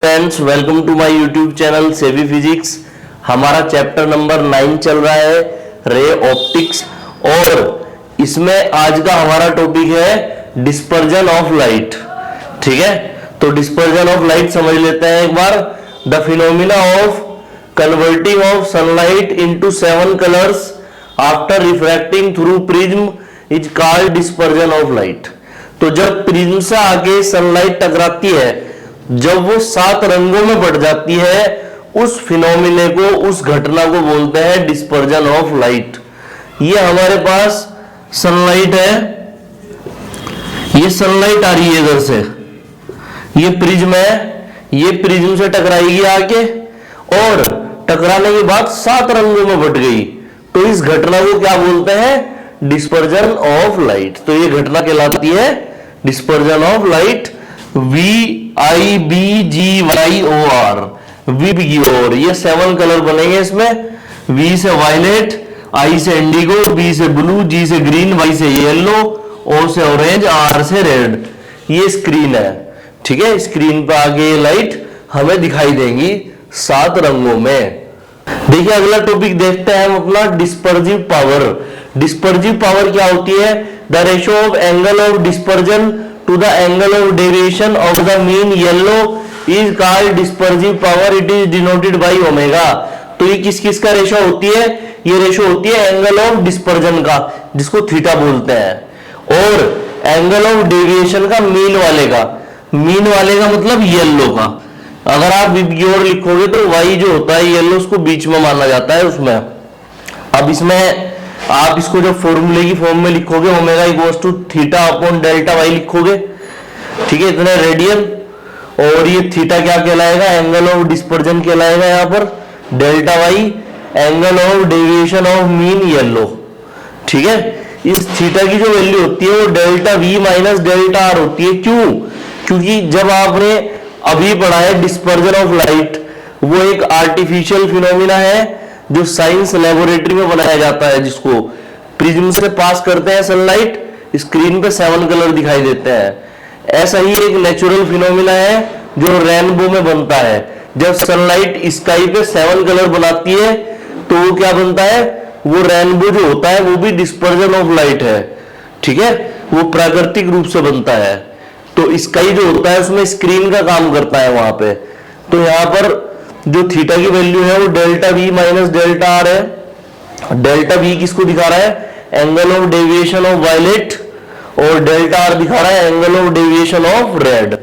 Friends, welcome to my YouTube channel savvy physics. हमारा chapter number 9 चल रहा है रे ऑप्टिक्स और इसमें आज का हमारा टॉपिक है डिस्पर्जन ऑफ लाइट। ठीक है, तो डिस्पर्जन ऑफ लाइट समझ लेते हैं एक बार। The phenomena of converting of sunlight into 7 colours after refracting through prism is called dispersion of light. तो जब प्रिज्म से आके सनलाइट टकराती है, जब वो 7 रंगों में बढ़ जाती है, उस फिनोमिने को, उस घटना को बोलते हैं डिस्पर्जन ऑफ लाइट। ये हमारे पास सनलाइट है, ये सनलाइट आ रही है इधर से, ये प्रिज्म है, ये प्रिज्म से टकराएगी आके और टकराने के बाद 7 रंगों में बट गई, तो इस घटना को क्या बोलते हैं? Dispersion of light. तो ये घटना कहलाती है dispersion of light. VIBGYOR, VIBGYOR. ये 7 कलर बनेंगे इसमें। V से वायलेट, I से इंडिगो, B से ब्लू, G से ग्रीन, Y से येलो, O से ऑरेंज, R से रेड। ये स्क्रीन है। ठीक है, स्क्रीन पर आगे लाइट हमें दिखाई देंगी 7 रंगों में। देखिए अगला टॉपिक देखते हैं हम अपना, डिस्पर्जिव पावर। डिस्पर्जिव पावर क्या होती है? The ratio of angle of dispersion to the angle of deviation of the mean yellow is called dispersive power. It is denoted by omega. तो ये किस किस का रेशो होती है? ये रेशो होती है एंगल ऑफ डिस्पर्जन का, जिसको थीटा बोलते हैं, और एंगल ऑफ डेविएशन का, मीन वाले का। मीन वाले का मतलब येलो का। अगर आप विबग्योर लिखोगे तो वाई जो होता है येलो, उसको बीच में माना जाता है उसमें। अब इसमें आप इसको जब फॉर्मूले की फॉर्म में लिखोगे, omega equals to theta upon delta Y लिखोगे। ठीक है, इतने रेडियन, और ये थीटा क्या कहलाएगा? एंगल ऑफ डिस्पर्जन कहलाएगा। यहाँ पर delta Y angle of deviation of mean yellow. ठीक है, इस थीटा की जो वैल्यू होती है वो delta V minus delta are होती है। क्यों? क्योंकि जब आपने अभी पढ़ा है डिस्पर्जन ऑफ लाइट, वो एक आर्टिफिशियल फिनोमिना है जो साइंस लेबोरेटरी में बनाया जाता है, जिसको प्रिज्म से पास करते हैं सनलाइट, स्क्रीन पे 7 कलर दिखाई देते हैं। ऐसा ही एक नेचुरल फिनोमिना है जो रेनबो में बनता है। जब सनलाइट स्काई पे 7 कलर बनाती है तो वो क्या बनता है? वो रेनबो जो होता है वो भी डिस्पर्जन ऑफ लाइट है। ठीक है, वो प्राकृतिक रूप से बनता है। तो स्काई जो होता है उसमें स्क्रीन का काम करता है वहां पे। तो यहाँ पर जो थीटा की वैल्यू है वो delta V minus delta R है। डेल्टा वी किसको दिखा रहा है? Angle of deviation of violet, और डेल्टा आर दिखा रहा है angle of deviation of red.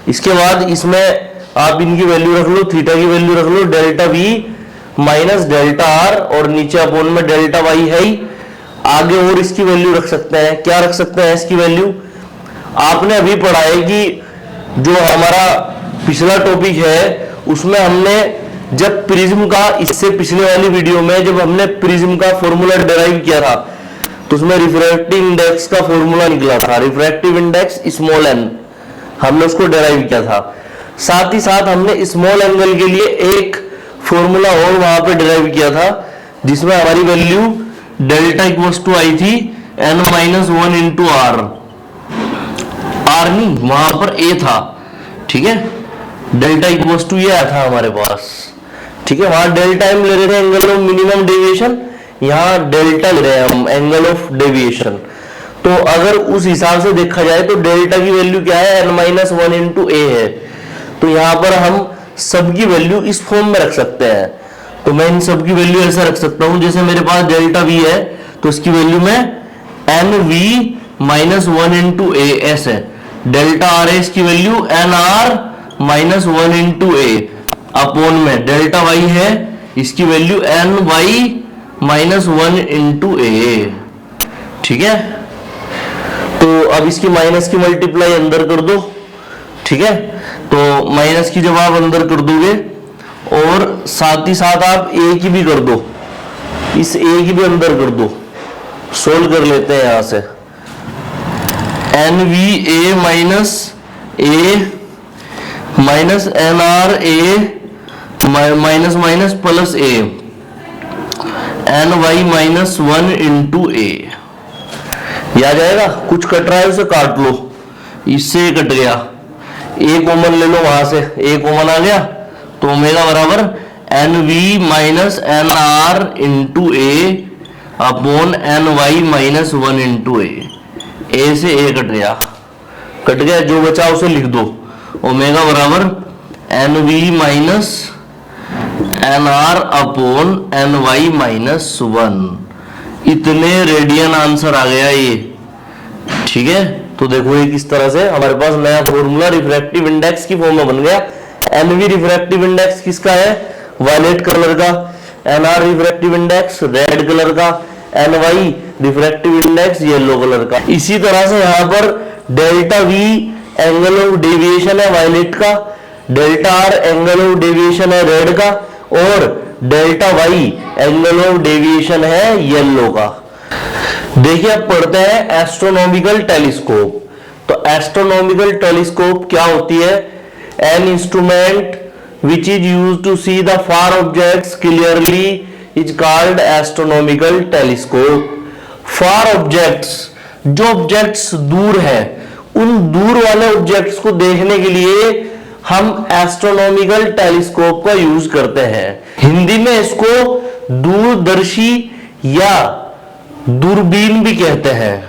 इसके बाद इसमें आप इनकी वैल्यू रख लो, थीटा की वैल्यू रख लो delta V minus delta R, और नीचे अपोन में डेल्टा वाई है ही। आगे और इसकी वैल्यू रख सकते हैं। क्या रख सकते हैं इसकी वैल्यू? आपने अभी पढ़ा है कि जो हमारा पिछला टॉपिक है उसमें हमने जब प्रिज्म का, इससे पिछले वाली वीडियो में जब हमने प्रिज्म का फॉर्मूला डिराइव किया था, तो उसमें रिफ्रैक्टिव इंडेक्स का फॉर्मूला निकला था। रिफ्रैक्टिव इंडेक्स स्मॉल एन, हमने उसको डिराइव किया था। साथ ही साथ हमने स्मॉल एंगल के लिए एक फॉर्मूला और वहां पे डिराइव किया था, जिसमें हमारी वैल्यू डेल्टा इक्वल्स टू आई थी N minus 1 into R. R नहीं, वहां पर ए था। ठीक है, डेल्टा इक्वल्स टू ये आया था हमारे पास। ठीक है, वहां डेल्टा हम ले रहे थे एंगल ऑफ मिनिमम डेविएशन, यहाँ डेल्टा ले रहे हैं हम एंगल ऑफ डेविएशन। तो अगर उस हिसाब से देखा जाए तो डेल्टा की वैल्यू क्या है? n माइनस 1 इंटू ए है। तो यहाँ पर हम सबकी वैल्यू इस फॉर्म में रख सकते हैं। तो मैं इन सबकी वैल्यू ऐसा रख सकता हूं, जैसे मेरे पास डेल्टा वी है तो इसकी वैल्यू में N V minus 1 into A ऐसे। डेल्टा आर है, इसकी value N R minus 1 into A upon में डेल्टा वाई है, इसकी value N Y minus 1 into A. ठीक है, तो अब इसकी माइनस की मल्टीप्लाई अंदर कर दो। ठीक है, तो माइनस की जब आप अंदर कर दोगे और साथ ही साथ आप ए की भी कर दो, इस ए की भी अंदर कर दो। सोल्व कर लेते हैं यहां से। N V A minus A minus N R A minus minus plus A N Y minus 1 into A. आ जाएगा। कुछ कट रहा है उसे काट लो, इससे कट गया। ए कॉमन ले लो वहां से, ए कॉमन आ गया तो ओमेगा बराबर N V minus N R into A upon N Y minus 1 into A से ए कट गया, जो बचा उसे लिख दो, ओमेगा बराबर N V minus N R upon N Y minus 1, इतने रेडियन आंसर आ गया ये। ठीक है, तो देखो ये किस तरह से हमारे पास नया फॉर्मूला रिफ्रैक्टिव इंडेक्स की फॉर्म में बन गया। एनवी रिफ्रैक्टिव इंडेक्स किसका है, वायलेट कलर का, N R refractive index red colour का, N Y refractive index yellow colour का। इसी तरह से यहां पर delta V angle of deviation है वायलेट का, delta R angle of deviation है रेड का, और delta Y angle of deviation है येलो का। देखिए अब पढ़ते हैं एस्ट्रोनॉमिकल टेलीस्कोप। तो एस्ट्रोनॉमिकल टेलीस्कोप क्या होती है, an instrument which is used to see the far objects clearly is called astronomical telescope। far objects, जो objects दूर है, उन दूर वाले objects को देखने के लिए हम एस्ट्रोनॉमिकल टेलीस्कोप का यूज करते हैं। हिंदी में इसको दूरदर्शी या दूरबीन भी कहते हैं।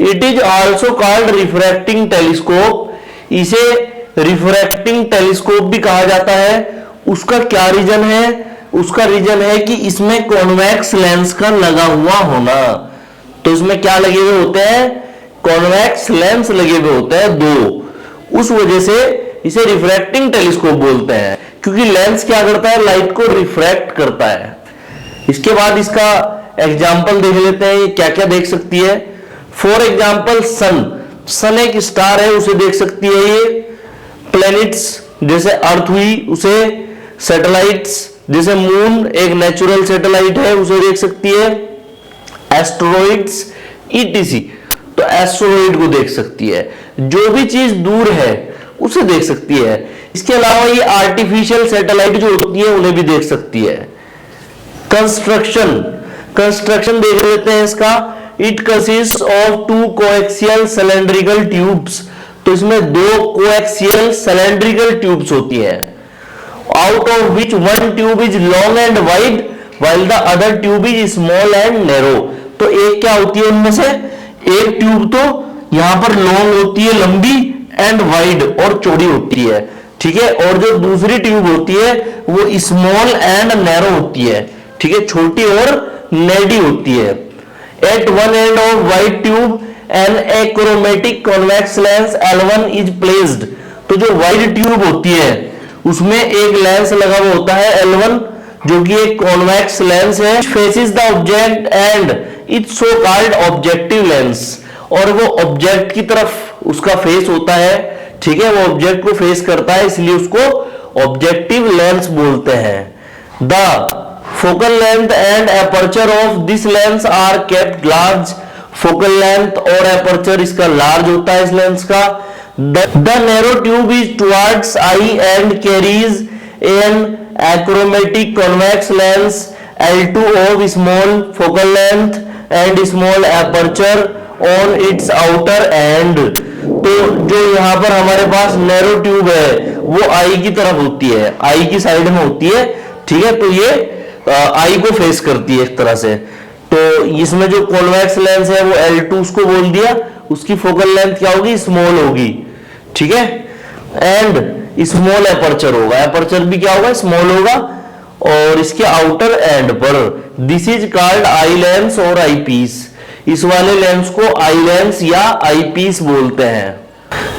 It is also called refracting telescope, इसे रिफ्रैक्टिंग टेलीस्कोप भी कहा जाता है। उसका क्या रीजन है, उसका रीजन है कि इसमें कॉन्वेक्स लेंस का लगा हुआ होना। तो इसमें क्या लगे हुए होते हैं, कॉन्वेक्स लेंस लगे हुए होते हैं दो, उस वजह से इसे रिफ्रैक्टिंग टेलीस्कोप बोलते हैं, क्योंकि लेंस क्या करता है, लाइट को रिफ्रैक्ट करता है। इसके बाद इसका एग्जाम्पल देख लेते हैं, ये क्या क्या देख सकती है। फॉर एग्जाम्पल सन एक स्टार है, उसे देख सकती है ये। प्लैनेट्स जैसे अर्थ हुई उसे, सैटेलाइट्स जैसे मून एक नेचुरल सैटेलाइट है उसे देख सकती है, एस्टेरॉइड्स ईटीसी, तो एस्टेरॉइड को देख सकती है। जो भी चीज दूर है उसे देख सकती है। इसके अलावा ये आर्टिफिशियल सैटेलाइट जो होती है उन्हें भी देख सकती है। कंस्ट्रक्शन देख लेते हैं इसका। It consist of two coaxial cylindrical tubes, तो इसमें दो कोएक्सियल सिलेंड्रिकल ट्यूब्स होती है। Out of which one tube is long and wide while the other tube is small and narrow. तो एक क्या होती है उनमें से, एक ट्यूब तो यहां पर लॉन्ग होती है लंबी, एंड वाइड और चौड़ी होती है। ठीक है, और जो दूसरी ट्यूब होती है वो स्मॉल एंड नैरो होती है। ठीक है, छोटी और नेडी होती है। At one end of wide tube an achromatic convex lens L1 is placed. तो जो वाइड ट्यूब होती है उसमें एक लेंस लगा हुआ होता है L1, जो कि एक कॉन्वेक्स लेंस है। Faces the object and it's so called objective lens, और वो ऑब्जेक्ट की तरफ उसका फेस होता है। ठीक है, वो ऑब्जेक्ट को फेस करता है, इसलिए उसको ऑब्जेक्टिव लेंस बोलते हैं। The focal length and aperture of this lens are kept large. Focal length और एपर्चर इसका लार्ज होता है इस लेंस का। The narrow tube is towards eye and carries an achromatic convex lens L2 of small focal length and small aperture on its outer end. तो जो यहाँ पर हमारे पास नैरो ट्यूब है वो आई की तरफ होती है, आई की साइड में होती है। ठीक है, तो ये आई को फेस करती है एक तरह से। तो इसमें जो कॉन्वेक्स लेंस है वो L2 उसको बोल दिया, उसकी फोकल लेंथ क्या होगी, स्मॉल होगी। ठीक है, एंड स्मॉल एपर्चर होगा, एपर्चर भी क्या होगा, स्मॉल होगा। और इसके आउटर एंड पर this is called eye lens और आई पीस। इस वाले लेंस को आई लेंस या आई पीस बोलते हैं।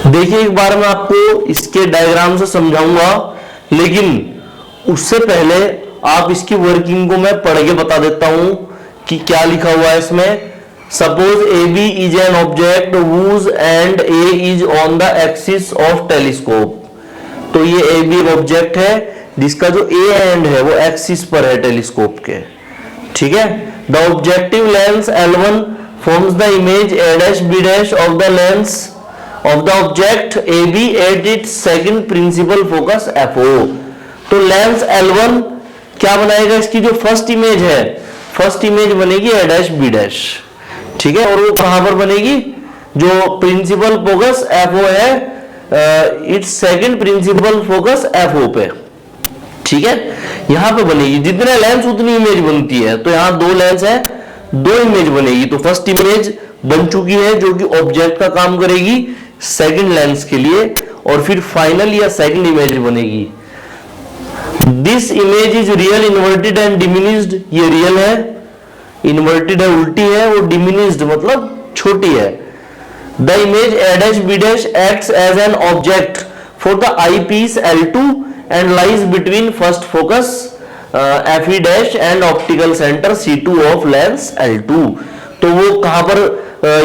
देखिए एक बार मैं आपको इसके डायग्राम से समझाऊंगा, लेकिन उससे पहले आप इसकी वर्किंग को मैं पढ़ के बता देता हूं कि क्या लिखा हुआ है इसमें। Suppose A B is an object whose end A is on the axis of telescope. तो ये ए बी ऑब्जेक्ट है जिसका जो ए एंड है वो एक्सिस पर है टेलीस्कोप के। ठीक है, the objective lens L1 forms the image A', B' of the lens of the object AB at its second principal focus FO। तो लेंस L1 क्या बनाएगा, इसकी जो फर्स्ट इमेज है, फर्स्ट इमेज बनेगी A', B'। ठीक है, और वो कहां पर बनेगी, जो प्रिंसिपल फोकस FO है its second principal focus FO पे, ठीक है। यहां पे बनेगी जितने लेंस उतनी इमेज बनती है, तो यहां 2 लेंस है, 2 इमेज बनेगी। तो फर्स्ट इमेज बन चुकी है जो कि ऑब्जेक्ट का काम करेगी सेकंड लेंस के लिए, और फिर फाइनल या सेकंड इमेज बनेगी। This image is real inverted and diminished, ये रियल है, इन्वर्टेड है उल्टी है, और डिमिनिश्ड मतलब छोटी है। The image A', B' acts as an object for the eyepiece L2 and lies between first focus FE' and optical center C2 of lens L2। तो वो कहां पर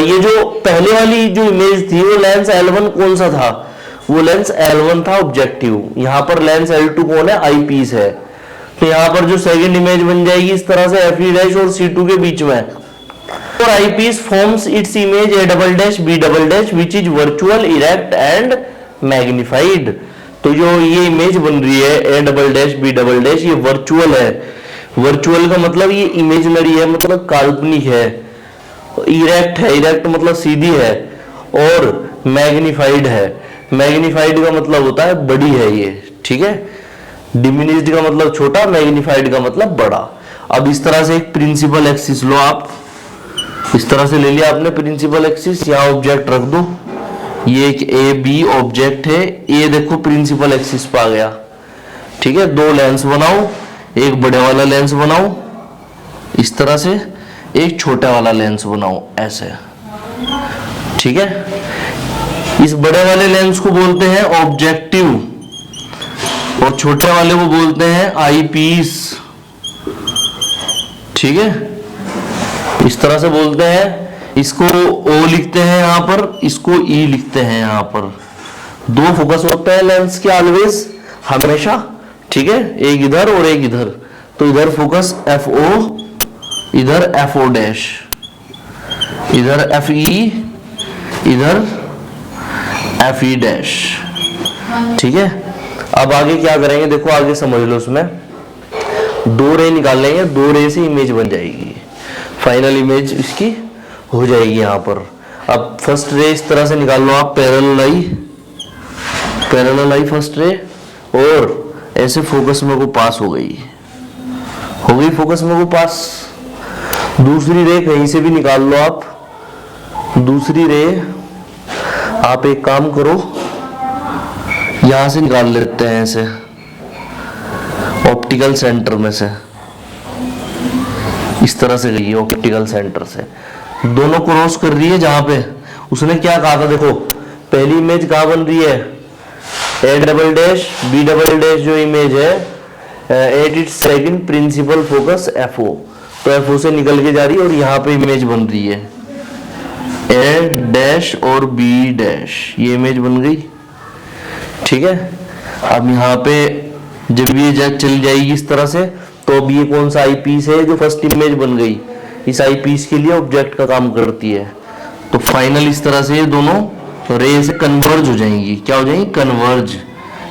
ये जो पहले वाली जो इमेज थी वो लेंस L1 कौन सा था, वो लेंस L1 था ऑब्जेक्टिव। यहां पर लेंस L2 कौन है, आई पीस है। तो यहां पर जो सेकंड इमेज बन जाएगी इस तरह से FE' और C2 के बीच में, और eyepiece forms its image A', B', which is virtual, erect and magnified। तो जो ये इमेज बन रही है A', B', ये वर्चुअल है। वर्चुअल का मतलब ये इमेजिनरी है, मतलब काल्पनिक है। इरेक्ट है, इरेक्ट मतलब सीधी है, और मैग्निफाइड है, मैग्निफाइड का मतलब होता है बड़ी है ये, ठीक है। डिमिनिश्ड का मतलब छोटा, मैग्निफाइड का मतलब बड़ा। अब इस तरह से एक प्रिंसिपल एक्सिस लो आप, इस तरह से ले लिया आपने प्रिंसिपल एक्सिस, यहाँ ऑब्जेक्ट रख दो, ये एक AB ऑब्जेक्ट है, ये देखो प्रिंसिपल एक्सिस पे आ गया, ठीक है। 2 लेंस बनाओ, एक बड़े वाला लेंस बनाओ इस तरह से, एक छोटा वाला लेंस बनाओ ऐसे, ठीक है। इस बड़े वाले लेंस को बोलते हैं ऑब्जेक्टिव, और छोटे वाले को बोलते हैं आई पीस, ठीक है। इस तरह से बोलते हैं। इसको O लिखते हैं यहां पर, इसको E लिखते हैं यहां पर। 2 फोकस होते हैं लेंस के ऑलवेज, हमेशा, ठीक है, एक इधर और एक इधर। तो इधर फोकस FO, इधर FO', इधर FE, इधर FE', ठीक है। अब आगे क्या करेंगे, देखो आगे समझ लो। उसमें 2 रे निकाल लेंगे, 2 रे से इमेज बन जाएगी, फाइनल इमेज इसकी हो जाएगी यहां पर। अब फर्स्ट रे इस तरह से निकाल लो आप, पैरेलल आई फर्स्ट रे, और ऐसे फोकस में को पास हो गई फोकस में को पास। दूसरी रे कहीं से भी निकाल लो आप, दूसरी रे आप एक काम करो, यहां से निकाल लेते हैं ऐसे, ऑप्टिकल सेंटर में से इस तरह से गई है, ऑप्टिकल सेंटर से दोनों क्रॉस कर रही है। जहां पे उसने क्या कहा था, देखो पहली इमेज कहां बन रही है, A', B', जो इमेज है at its second principal focus FO, तो FO से निकल के जा रही है, और यहाँ पे इमेज बन रही है A' और B', ये इमेज बन गई, ठीक है। अब यहाँ पे जब ये चल जाएगी इस तरह से, तो अब ये कौन सा आई पीस है जो फर्स्ट इमेज बन गई, इस आई पीस के लिए ऑब्जेक्ट का काम करती है। तो फाइनल इस तरह से ये दोनों रे से कन्वर्ज हो जाएंगी। क्या हो जाएंगी, कन्वर्ज,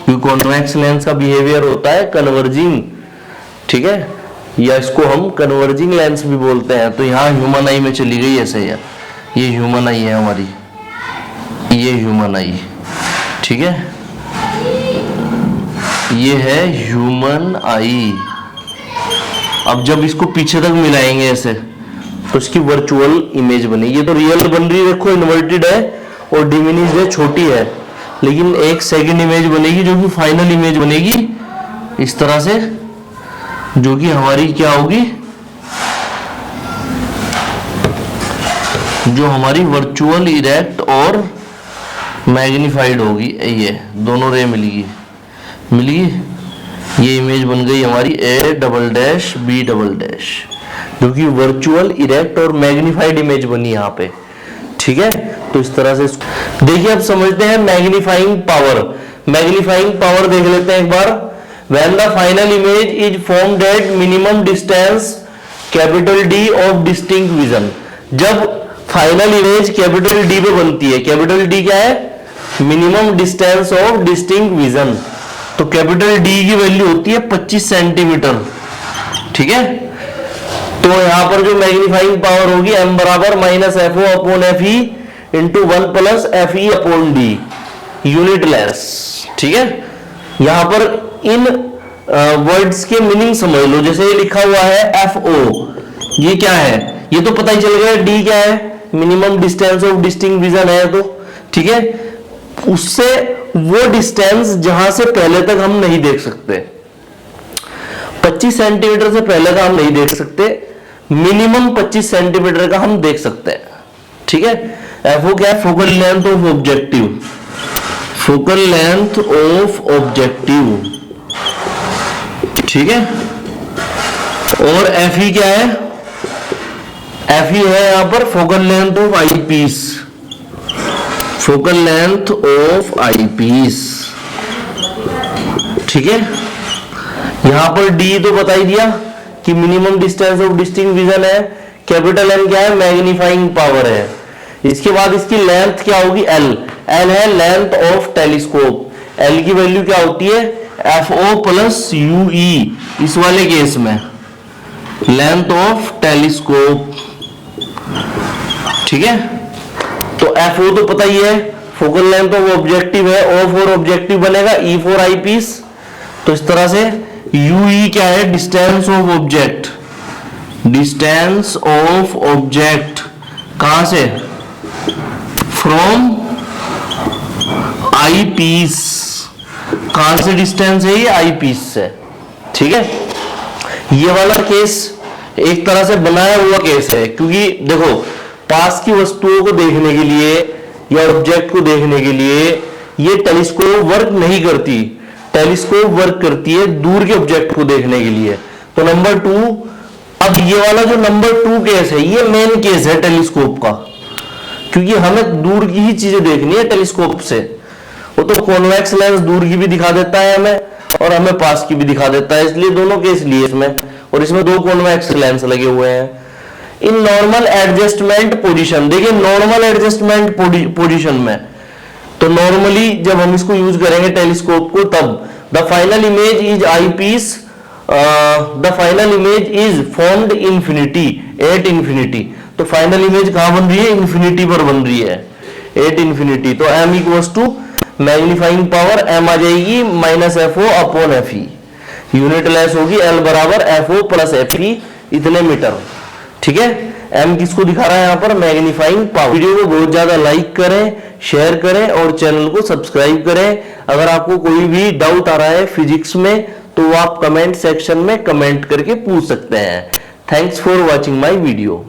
क्योंकि कॉन्वेक्स लेंस का बिहेवियर होता है कन्वर्जिंग, ठीक है, या इसको हम कन्वर्जिंग लेंस भी बोलते हैं। तो यहाँ ह्यूमन आई में चली गई ऐसे, ये ह्यूमन आई है हमारी, ये ह्यूमन आई, ठीक है, ये है ह्यूमन आई। अब जब इसको पीछे तक मिलाएंगे ऐसे, तो इसकी वर्चुअल इमेज बनेगी। ये तो रियल बन रही है, देखो इन्वर्टेड है और डिमिनिश्ड है, छोटी है, लेकिन एक सेकंड इमेज बनेगी जो कि फाइनल इमेज बनेगी इस तरह से, जो कि हमारी क्या होगी, जो हमारी वर्चुअल, इरेक्ट और मैग्नीफाइड होगी। ये दोनों रे मिलेगी, ये इमेज बन गई हमारी A', B', जो कि वर्चुअल, इरेक्ट और मैग्नीफाइड इमेज बनी यहाँ पे, ठीक है। तो इस तरह से देखिए, अब समझते हैं मैग्नीफाइंग पावर। मैग्नीफाइंग पावर देख लेते हैं एक बार। When the final image is formed at minimum distance D of distinct vision, जब फाइनल इमेज D पे बनती है, D क्या है, minimum distance of distinct vision, तो D की वैल्यू होती है 25 सेंटीमीटर, ठीक है। तो यहां पर जो मैग्नीफाइंग पावर होगी M बराबर -FO/FE × 1 + FE/D, यूनिटलेस। ठीक है, यहां पर इन वर्ड्स के मीनिंग समझ लो। जैसे ये लिखा हुआ है FO, ये क्या है, ये तो पता ही चल गया। D क्या है, minimum distance of distinct vision है तो, ठीक है, उससे वो डिस्टेंस जहां से पहले तक हम नहीं देख सकते, 25 सेंटीमीटर से पहले का हम नहीं देख सकते, मिनिमम 25 सेंटीमीटर का हम देख सकते हैं। ठीक है, FO क्या है, focal length of objective, focal length of objective. ठीक है, और FE क्या है, FE है यहां पर focal length of eyepiece, focal length of eyepiece. ठीक है, यहां पर D तो बता ही दिया कि minimum distance of distinct vision है। कैपिटल M क्या है, मैग्नीफाइंग पावर है। इसके बाद इसकी लेंथ क्या होगी, L है लेंथ ऑफ टेलीस्कोप। L की वैल्यू क्या होती है, FO प्लस UE, इस वाले केस में लेंथ ऑफ टेलीस्कोप। ठीक है, तो FO तो पता ही है, फोकल लेंथ ऑफ ऑब्जेक्टिव है, O फॉर ऑब्जेक्टिव बनेगा, E फॉर आई पीस। तो इस तरह से UE क्या है, distance of object, distance of object कहां से, फ्रॉम आई पीस। कहां से डिस्टेंस है ये, आई पीस से। ठीक है, ये वाला केस एक तरह से बनाया हुआ केस है, क्योंकि देखो पास की वस्तुओं को देखने के लिए या ऑब्जेक्ट को देखने के लिए ये टेलीस्कोप वर्क नहीं करती, टेलीस्कोप वर्क करती है दूर के ऑब्जेक्ट को देखने के लिए। तो नंबर 2, अब ये वाला जो नंबर 2 केस है, ये मेन केस है टेलीस्कोप का, क्योंकि हमें दूर की ही चीजें देखनी है टेलीस्कोप से। वो तो कॉन्वेक्स लेंस दूर की भी दिखा देता है हमें, और हमें पास की भी दिखा देता है, इसलिए दोनों केस लिए इसमें, और इसमें 2 कॉन्वेक्स लेंस लगे हुए हैं। इन नॉर्मल एडजस्टमेंट पोजीशन, देखिए नॉर्मल एडजस्टमेंट पोजीशन में, तो नॉर्मली जब हम इसको यूज करेंगे टेलीस्कोप को, तब the final image is eyepiece, the final image is formed infinity, at infinity. तो फाइनल इमेज कहां बन रही है, इन्फिनिटी पर बन रही है, एट इन्फिनिटी। तो M equals to magnifying power M आ जाएगी -FO upon FE, unitless होगी L बराबर FO प्लस FE इतने मीटर। ठीक है, M किसको दिखा रहा है यहाँ पर, मैग्नीफाइंग पावर। वीडियो को बहुत ज्यादा लाइक करें, शेयर करें और चैनल को सब्सक्राइब करें। अगर आपको कोई भी डाउट आ रहा है फिजिक्स में तो वो आप कमेंट सेक्शन में कमेंट करके पूछ सकते हैं। Thanks for watching my video.